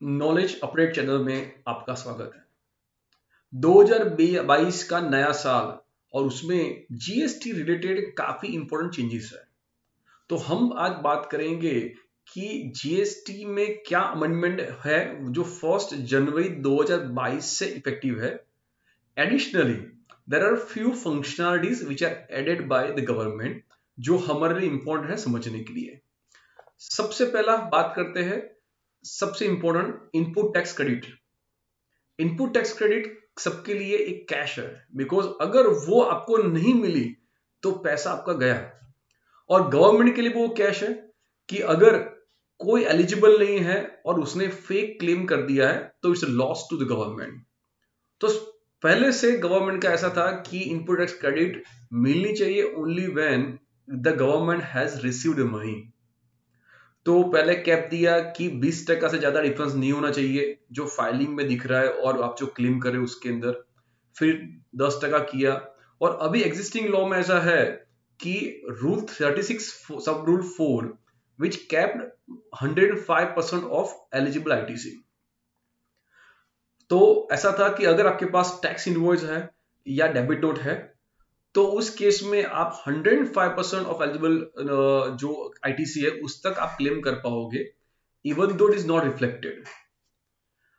Knowledge update channel में आपका स्वागत है। 2022 का नया साल और उसमें जीएसटी रिलेटेड काफी इंपॉर्टेंट चेंजेस है। तो हम आज बात करेंगे कि जीएसटी में क्या अमेंडमेंट है जो 1 जनवरी 2022 से इफेक्टिव है। Additionally there are few functionalities which are added by the government जो हमारे लिए इंपॉर्टेंट है समझने के लिए। सबसे पहला बात करते हैं, सबसे important input tax credit. Input tax credit सबके लिए एक कैश है, बिकॉज अगर वो आपको नहीं मिली तो पैसा आपका गया। और गवर्नमेंट के लिए वो कैश है कि अगर कोई एलिजिबल नहीं है और उसने फेक क्लेम कर दिया है तो it's loss to the government. तो पहले से गवर्नमेंट का ऐसा था कि इनपुट टैक्स क्रेडिट मिलनी चाहिए only when the government has received money. तो पहले कैप दिया कि 20% से ज्यादा डिफरेंस नहीं होना चाहिए जो फाइलिंग में दिख रहा है और आप जो क्लेम कर रहे हो उसके अंदर। फिर 10% किया। और अभी एग्जिस्टिंग लॉ में ऐसा है कि रूल 36 सब rule 4 which capped 105% of eligible ITC. तो ऐसा था कि अगर आपके पास टैक्स इनवॉइस है या डेबिट नोट है तो उस केस में आप 105% ऑफ एलिजिबल जो आईटीसी है उस तक आप क्लेम कर पाओगे, even though it is not reflected.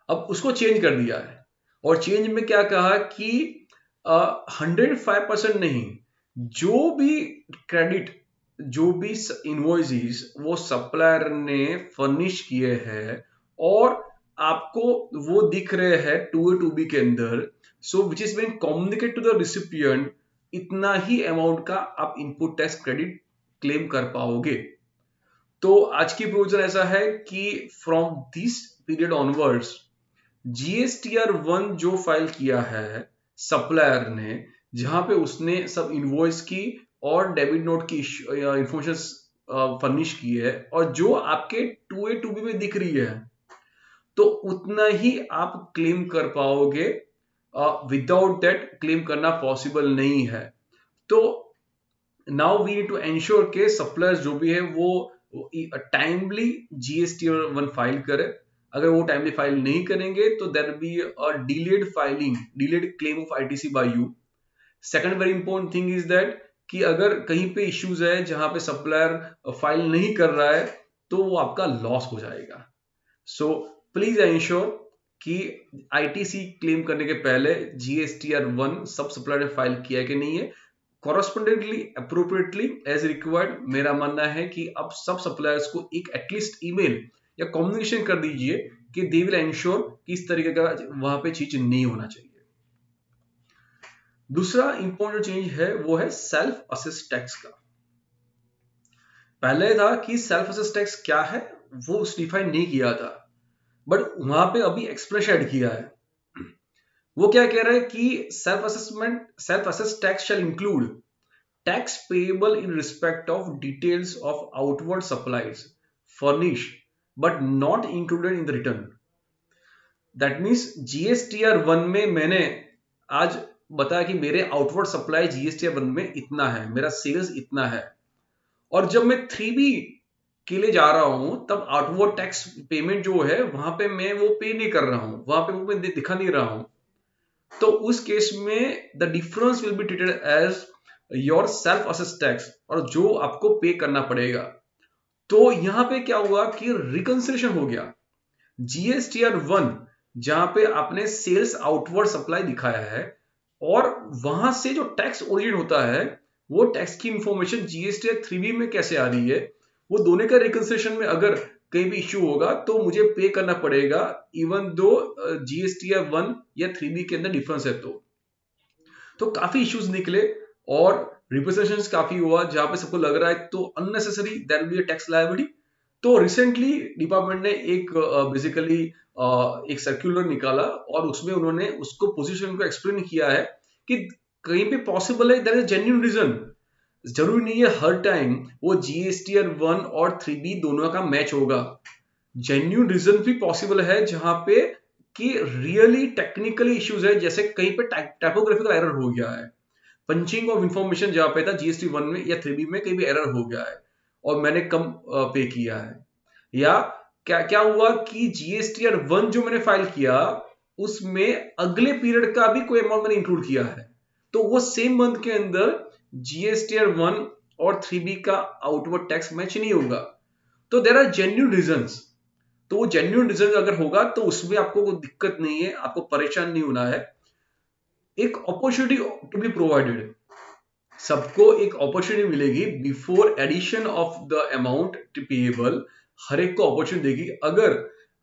अब उसको चेंज कर दिया है और चेंज में क्या कहा कि 105% नहीं, जो भी क्रेडिट, जो भी इनवॉइसेस वो सप्लायर ने फर्निश किए हैं और आपको वो दिख रहे हैं 2A2B के अंदर, so which is been communicated to the recipient, इतना ही अमाउंट का आप इनपुट टैक्स क्रेडिट क्लेम कर पाओगे। तो आज की प्रोविजन ऐसा है कि from this period onwards GSTR 1 जो फाइल किया है सप्लायर ने, जहां पे उसने सब इनवॉइस की और डेबिट नोट की इंफॉर्मेशन फर्निश की है और जो आपके 2A2B में दिख रही है, तो उतना ही आप क्लेम कर पाओगे। विदाउट दैट क्लेम करना पॉसिबल नहीं है। तो now we need to ensure के सप्लायर्स जो भी है वो टाइमली जीएसटी 1 फाइल करे। अगर वो टाइमली फाइल नहीं करेंगे तो there be a delayed filing, delayed claim of ITC by you. Second very important thing is that कि अगर कहीं पे इश्यूज है जहां पे सप्लायर फाइल नहीं कर रहा है तो वो आपका लॉस हो जाएगा। सो प्लीज एंश्योर कि आईटीसी क्लेम करने के पहले जीएसटीआर 1 सब सप्लायर ने फाइल किया है कि नहीं है। कॉरस्पोंडेंटली अप्रोप्रिएटली एज रिक्वायर्ड मेरा मानना है कि अब सब सप्लायर्स को एक एटलीस्ट ईमेल या कम्युनिकेशन कर दीजिए कि दे विल एंश्योर कि इस तरीके का वहां पे चीज नहीं होना चाहिए। दूसरा इंपॉर्टेंट चेंज है वो है सेल्फ असेस टैक्स का। पहले था कि सेल्फ असेस टैक्स क्या है वो डिफाइन नहीं किया था, बट वहां पे अभी एक्सप्रेशन ऐड किया है। वो क्या कह रहा है कि self assess tax shall include tax payable in respect of details of outward supplies furnish but not included in the return. That means GSTR 1 में मैंने आज बताया कि मेरे आउटवर्ड सप्लाई जीएसटीआर 1 में इतना है, मेरा सेल्स इतना है, और जब मैं 3B के लिए जा रहा हूं तब आउटवर्ड टैक्स पेमेंट जो है वहां पे मैं वो पे नहीं कर रहा हूं, वहां पे वो मैं दिखा नहीं रहा हूं। तो उस केस में the difference will be treated as your self assess tax और जो आपको पे करना पड़ेगा। तो यहां पे क्या हुआ कि रिकंसिलेशन हो गया। जीएसटीआर 1 जहां पे आपने सेल्स आउटवर्ड सप्लाई दिखाया है और वहां से जो टैक्स ओरिजिनेट होता है वो टैक्स की इंफॉर्मेशन जीएसटीआर 3B में कैसे आ रही है, वो दोनों का रिकंसिलेशन में अगर कहीं भी इश्यू होगा तो मुझे पे करना पड़ेगा, इवन दो जीएसटीआर 1 या 3B के अंदर डिफरेंस है। तो काफी इश्यूज निकले और रिप्रेजेंटेशन काफी हुआ जहां पे सबको लग रहा है तो unnecessary there will be a tax liability. तो रिसेंटली डिपार्टमेंट ने एक बेसिकली एक सर्कुलर निकाला और उसमें उन्होंने उसको पोजीशन को एक्सप्लेन किया है कि कहीं पे पॉसिबल है, देयर इज जेन्युइन रीजन। जरूरी नहीं है हर टाइम वो जीएसटीआर 1 और 3B दोनों का मैच होगा। जेन्युइन रीजन भी पॉसिबल है जहां पे कि रियली टेक्निकली इश्यूज है, जैसे कहीं पे टाइपोग्राफिकल एरर हो गया है, पंचिंग ऑफ इंफॉर्मेशन जहां पे था जीएसटी 1 में या 3B में कहीं भी एरर हो गया है और मैंने कम पे किया है, या क्या क्या हुआ कि जीएसटीआर 1 जो मैंने फाइल किया उसमें अगले पीरियड का भी कोई अमाउंट मैंने इंक्लूड किया है, तो वो सेम मंथ के अंदर जीएसटीआर 1 और 3B का आउटवर्ड टैक्स मैच नहीं होगा। तो देयर आर जेन्युइन रीजंस। तो वो जेन्युइन रीजन अगर होगा तो उसमें आपको कोई दिक्कत नहीं है, आपको परेशान नहीं होना है। एक अपॉर्चुनिटी टू बी प्रोवाइडेड, सबको एक अपॉर्चुनिटी मिलेगी before addition of the amount payable. हर एक को अपॉर्चुनिटी देगी। अगर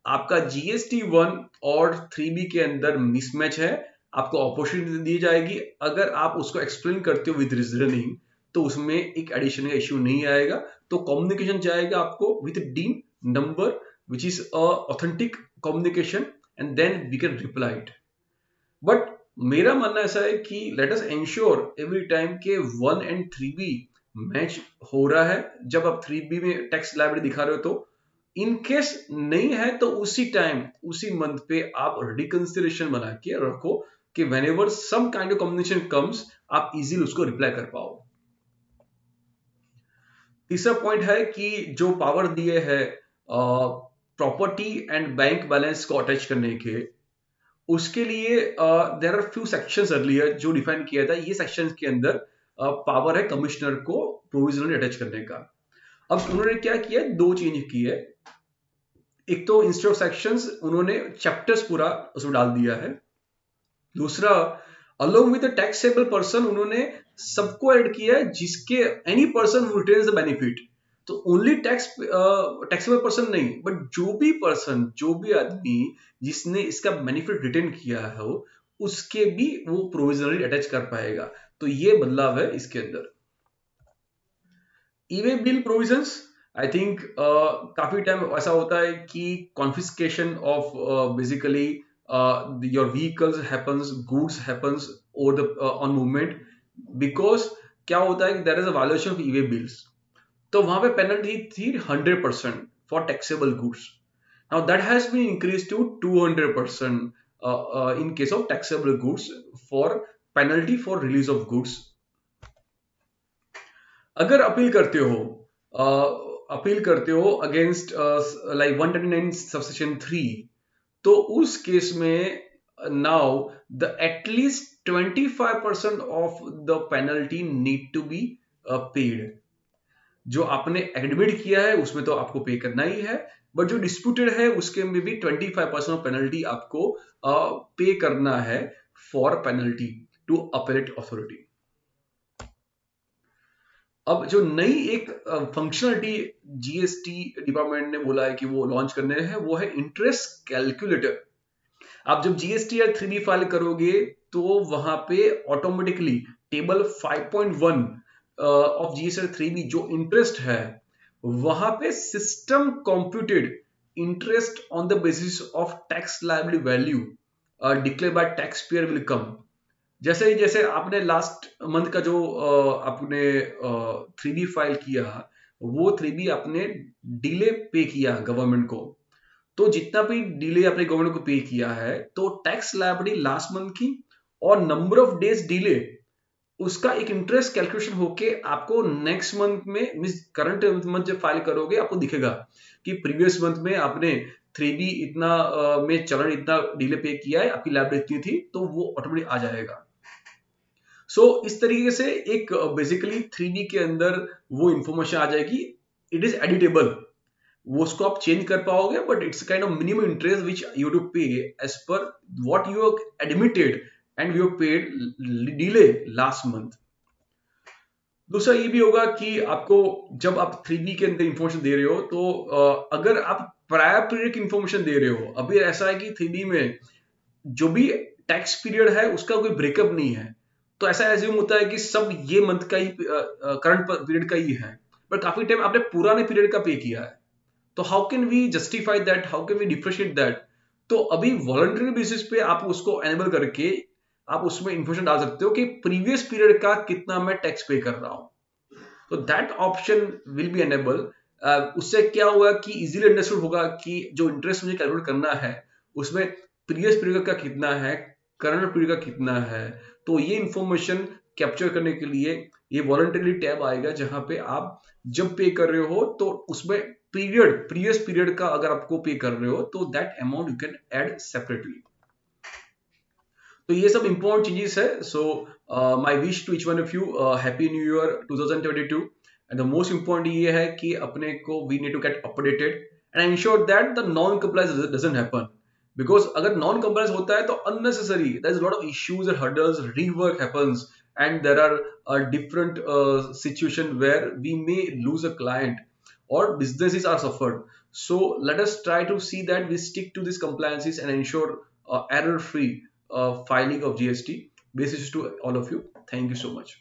आपका जीएसटी 1 और 3B के अंदर मिसमैच है, आपको अपॉर्चुनिटी दी जाएगी। अगर आप उसको एक्सप्लेन करते हो विद रीजनिंग तो उसमें एक एडिशन का इश्यू नहीं आएगा। तो कम्युनिकेशन जाएगा आपको with DIN number which is authentic communication and then we can reply it. But मेरा मानना ऐसा है कि let us ensure every time के 1 एंड 3B मैच हो रहा है। जब आप 3B में टैक्स लायबिलिटी दिखा रहे हो तो इन केस नहीं है तो उसी टाइम उसी मंथ पे आप रिकंसिडरेशन बना के रखो कि whenever some kind of combination comes आप इजीली उसको रिप्लाई कर पाओ। तीसरा पॉइंट है कि जो पावर दिए है प्रॉपर्टी एंड बैंक बैलेंस को अटैच करने के, उसके लिए there are few sections earlier जो डिफाइन किया था। ये सेक्शंस के अंदर पावर है कमिश्नर को प्रोविजनली अटैच करने का। अब उन्होंने क्या किया, दो चेंज की है। एक तो इंस्टेड ऑफ सेक्शंस उन्होंने चैप्टर्स पूरा उसमें डाल दिया है। दूसरा along with the taxable person उन्होंने सबको ऐड किया है जिसके any person who retains the benefit. तो ओनली टैक्सेबल पर्सन नहीं, बट जो भी पर्सन, जो भी आदमी जिसने इसका बेनिफिट रिटेन किया है उसके भी वो प्रोविजनली अटैच कर पाएगा। तो ये बदलाव है इसके अंदर। E way bill provisions, I think काफी टाइम ऐसा होता है कि confiscation of basically your vehicles happens, goods happens over the on movement, because क्या होता है कि there is a violation of e way bills. तो वहां पे पेनल्टी थी 100% for taxable goods. Now that has been increase to 200% in case of taxable goods for penalty for release of goods. अगर appeal करते हो अगेंस्ट लाइक 139 सबसेक्शन 3, तो उस case में now the at least 25% of the penalty need to be paid. जो आपने admit किया है उसमें तो आपको पे करना ही है, बट जो डिस्प्यूटेड है उसके में भी 25% ऑफ पेनल्टी आपको पे करना है for penalty to appellate authority. अब जो नई एक फंक्शनलिटी जीएसटी डिपार्टमेंट ने बोला है कि वो लॉन्च करने हैं, वो है इंटरेस्ट कैलकुलेटर। आप जब जीएसटीआर 3B फाइल करोगे तो वहां पे automatically table 5.1 of GSTR 3B जो इंटरेस्ट है वहां पे system computed interest on the basis of tax liability value declare by tax payer will come. जैसे आपने लास्ट मंथ का जो आपने 3B फाइल किया, वो 3B आपने डिले पे किया गवर्नमेंट को। तो जितना भी डिले आपने गवर्नमेंट को पे किया है तो टैक्स लायबिलिटी लास्ट मंथ की और नंबर ऑफ डेज डिले, उसका एक इंटरेस्ट कैलकुलेशन होके आपको नेक्स्ट मंथ में मींस करंट मंथ जब फाइल करोगे आपको दिखेगा कि प्रीवियस मंथ में आपने 3B इतना में चलन इतना डिले पे किया है, आपकी लायबिलिटी इतनी थी, तो वो ऑटोमेटिक आ जाएगा। सो इस तरीके से एक बेसिकली 3B के अंदर वो इंफॉर्मेशन आ जाएगी। इट इज एडिटेबल, वो उसको आप चेंज कर पाओगे, but it's kind of minimum interest which you to pay as per what you admitted and you paid delay last month. दूसरा ये भी होगा कि आपको जब आप 3B के अंदर इंफॉर्मेशन दे रहे हो तो अगर आप प्रायर पीरियड की इंफॉर्मेशन दे रहे हो, अभी ऐसा है कि 3B में जो भी टैक्स पीरियड है उसका कोई ब्रेकअप नहीं है, तो ऐसा एज्यूम होता है कि सब ये मंथ का ही करंट पीरियड का ही है, बट काफी टाइम आपने पुराने पीरियड का पे किया है। तो how can we justify that, how can we differentiate that? तो अभी वॉलंटरी बेसिस पे आप उसको एनेबल करके आप उसमें इंफॉर्मेशन डाल सकते हो कि प्रीवियस पीरियड का कितना मैं टैक्स पे कर रहा हूं। तो that option will be enable. उससे क्या होगा कि इजीली अंडरस्टूड होगा कि जो इंटरेस्ट मुझे कैलकुलेट करना है उसमें प्रीवियस पीरियड का कितना है, करंट पीरियड का कितना है। तो ये इंफॉर्मेशन कैप्चर करने के लिए ये वॉलंटरी टैब आएगा जहां पे आप जब पे कर रहे हो तो उसमें previous period का अगर आपको पे कर रहे हो तो that amount you can add separately. तो ये सब इंपॉर्टेंट चीजेस है। So my wish to each one of you happy new year 2022। And the most important ये है कि अपने को we need to get updated and ensure that the non compliance doesn't happen. Because अगर नॉन कंप्लायंस होता है तो unnecessary there is lot of issues and hurdles, rework happens and there are different situation where we may lose a client or businesses are suffered. So let us try to see that we stick to these compliances and ensure error free filing of GST. Basis to all of you. Thank you so much.